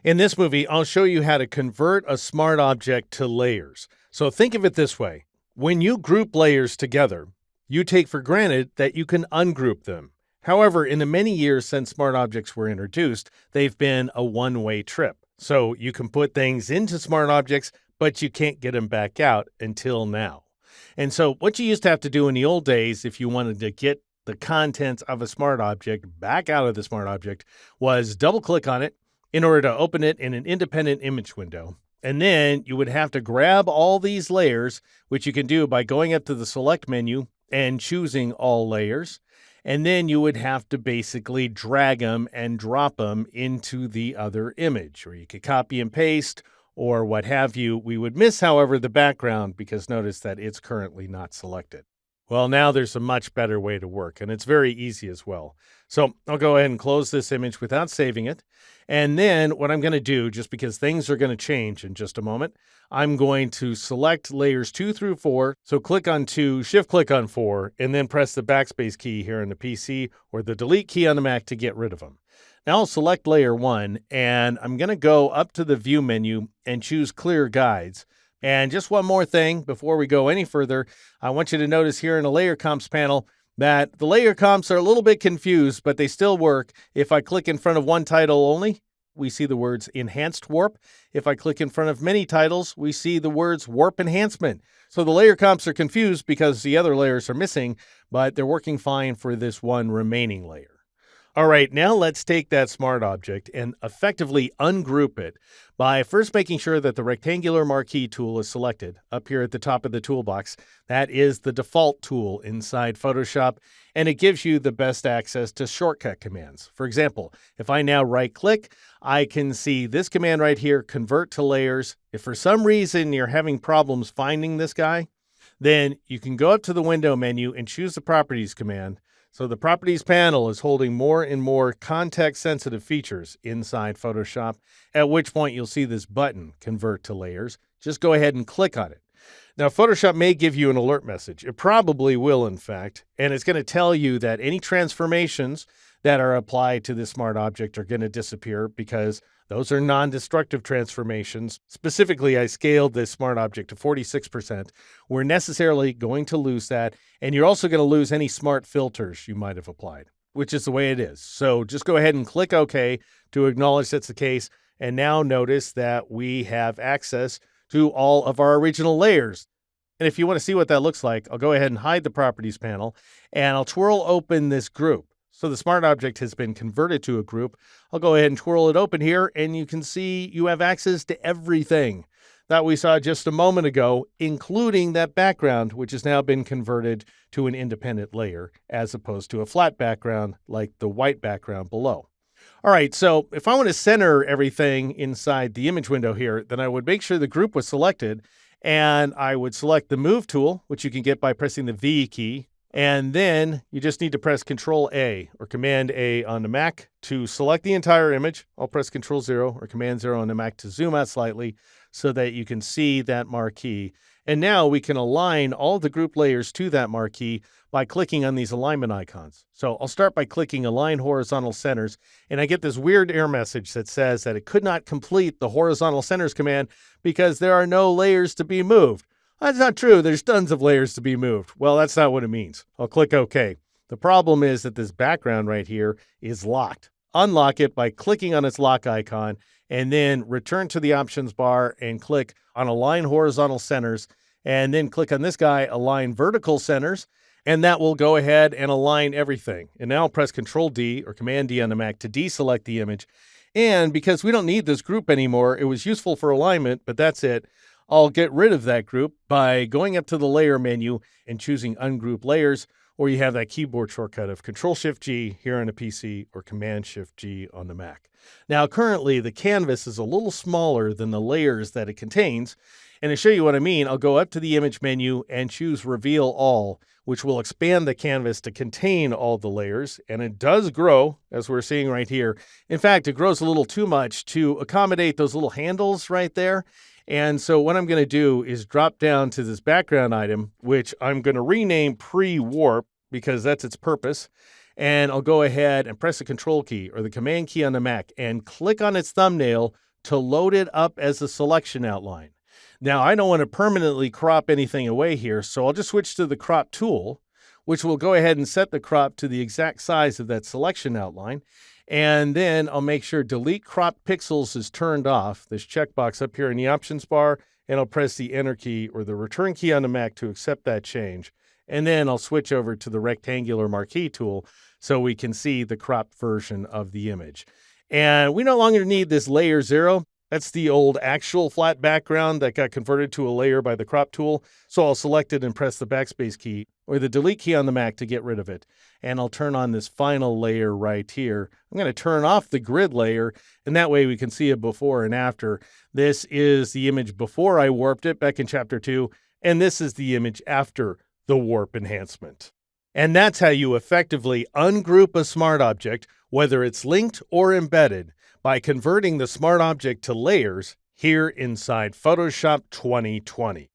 In this movie, I'll show you how to convert a smart object to layers. So think of it this way. When you group layers together, you take for granted that you can ungroup them. However, in the many years since smart objects were introduced, they've been a one-way trip. So you can put things into smart objects, but you can't get them back out until now. And so what you used to have to do in the old days, if you wanted to get the contents of a smart object back out of the smart object, was double-click on it in order to open it in an independent image window. And then you would have to grab all these layers, which you can do by going up to the select menu and choosing all layers. And then you would have to basically drag them and drop them into the other image, or you could copy and paste or what have you. We would miss, however, the background because notice that it's currently not selected. Well, now there's a much better way to work, and it's very easy as well. So I'll go ahead and close this image without saving it. And then what I'm going to do, just because things are going to change in just a moment, I'm going to select layers 2 through 4. So click on 2, shift click on 4, and then press the backspace key here on the PC or the delete key on the Mac to get rid of them. Now I'll select layer 1, and I'm going to go up to the view menu and choose clear guides. And just one more thing before we go any further, I want you to notice here in the layer comps panel that the layer comps are a little bit confused, but they still work. If I click in front of one title only, we see the words enhanced warp. If I click in front of many titles, we see the words warp enhancement. So the layer comps are confused because the other layers are missing, but they're working fine for this one remaining layer. All right, now let's take that smart object and effectively ungroup it by first making sure that the rectangular marquee tool is selected up here at the top of the toolbox. That is the default tool inside Photoshop, and it gives you the best access to shortcut commands. For example, if I now right-click, I can see this command right here, convert to layers. If for some reason you're having problems finding this guy, then you can go up to the window menu and choose the properties command. So the properties panel is holding more and more context-sensitive features inside Photoshop, at which point you'll see this button, Convert to Layers. Just go ahead and click on it. Now, Photoshop may give you an alert message. It probably will, in fact, and it's going to tell you that any transformations that are applied to this smart object are going to disappear because those are non-destructive transformations. Specifically, I scaled this smart object to 46%. We're necessarily going to lose that, and you're also going to lose any smart filters you might have applied, which is the way it is. So just go ahead and click OK to acknowledge that's the case, and now notice that we have access to all of our original layers. And if you want to see what that looks like, I'll go ahead and hide the properties panel, and I'll twirl open this group. So the smart object has been converted to a group. I'll go ahead and twirl it open here, and you can see you have access to everything that we saw just a moment ago, including that background, which has now been converted to an independent layer, as opposed to a flat background like the white background below. All right, so if I want to center everything inside the image window here, then I would make sure the group was selected, and I would select the Move tool, which you can get by pressing the V key. And then you just need to press Control A or Command A on the Mac to select the entire image. I'll press Control 0 or Command 0 on the Mac to zoom out slightly so that you can see that marquee. And now we can align all the group layers to that marquee by clicking on these alignment icons. So I'll start by clicking Align Horizontal Centers, and I get this weird error message that says that it could not complete the Horizontal Centers command because there are no layers to be moved. That's not true. There's tons of layers to be moved. Well, that's not what it means. I'll click OK. The problem is that this background right here is locked. Unlock it by clicking on its lock icon and then return to the options bar and click on Align Horizontal Centers and then click on this guy, Align Vertical Centers, and that will go ahead and align everything. And now I'll press Control D or Command D on the Mac to deselect the image. And because we don't need this group anymore, it was useful for alignment, but that's it. I'll get rid of that group by going up to the layer menu and choosing Ungroup Layers, or you have that keyboard shortcut of Control-Shift-G here on a PC or Command-Shift-G on the Mac. Now, currently, the canvas is a little smaller than the layers that it contains, and to show you what I mean, I'll go up to the Image menu and choose Reveal All, which will expand the canvas to contain all the layers, and it does grow, as we're seeing right here. In fact, it grows a little too much to accommodate those little handles right there. And so what I'm going to do is drop down to this background item, which I'm going to rename Pre-Warp because that's its purpose. And I'll go ahead and press the Control key or the Command key on the Mac and click on its thumbnail to load it up as a selection outline. Now, I don't want to permanently crop anything away here, so I'll just switch to the crop tool, which will go ahead and set the crop to the exact size of that selection outline. And then I'll make sure delete crop pixels is turned off, this checkbox up here in the options bar, and I'll press the enter key or the return key on the Mac to accept that change. And then I'll switch over to the rectangular marquee tool so we can see the cropped version of the image. And we no longer need this layer 0. That's the old actual flat background that got converted to a layer by the crop tool. So I'll select it and press the backspace key or the delete key on the Mac to get rid of it. And I'll turn on this final layer right here. I'm going to turn off the grid layer, and that way we can see it before and after. This is the image before I warped it back in chapter 2, and this is the image after the warp enhancement. And that's how you effectively ungroup a smart object, whether it's linked or embedded, by converting the smart object to layers here inside Photoshop 2020.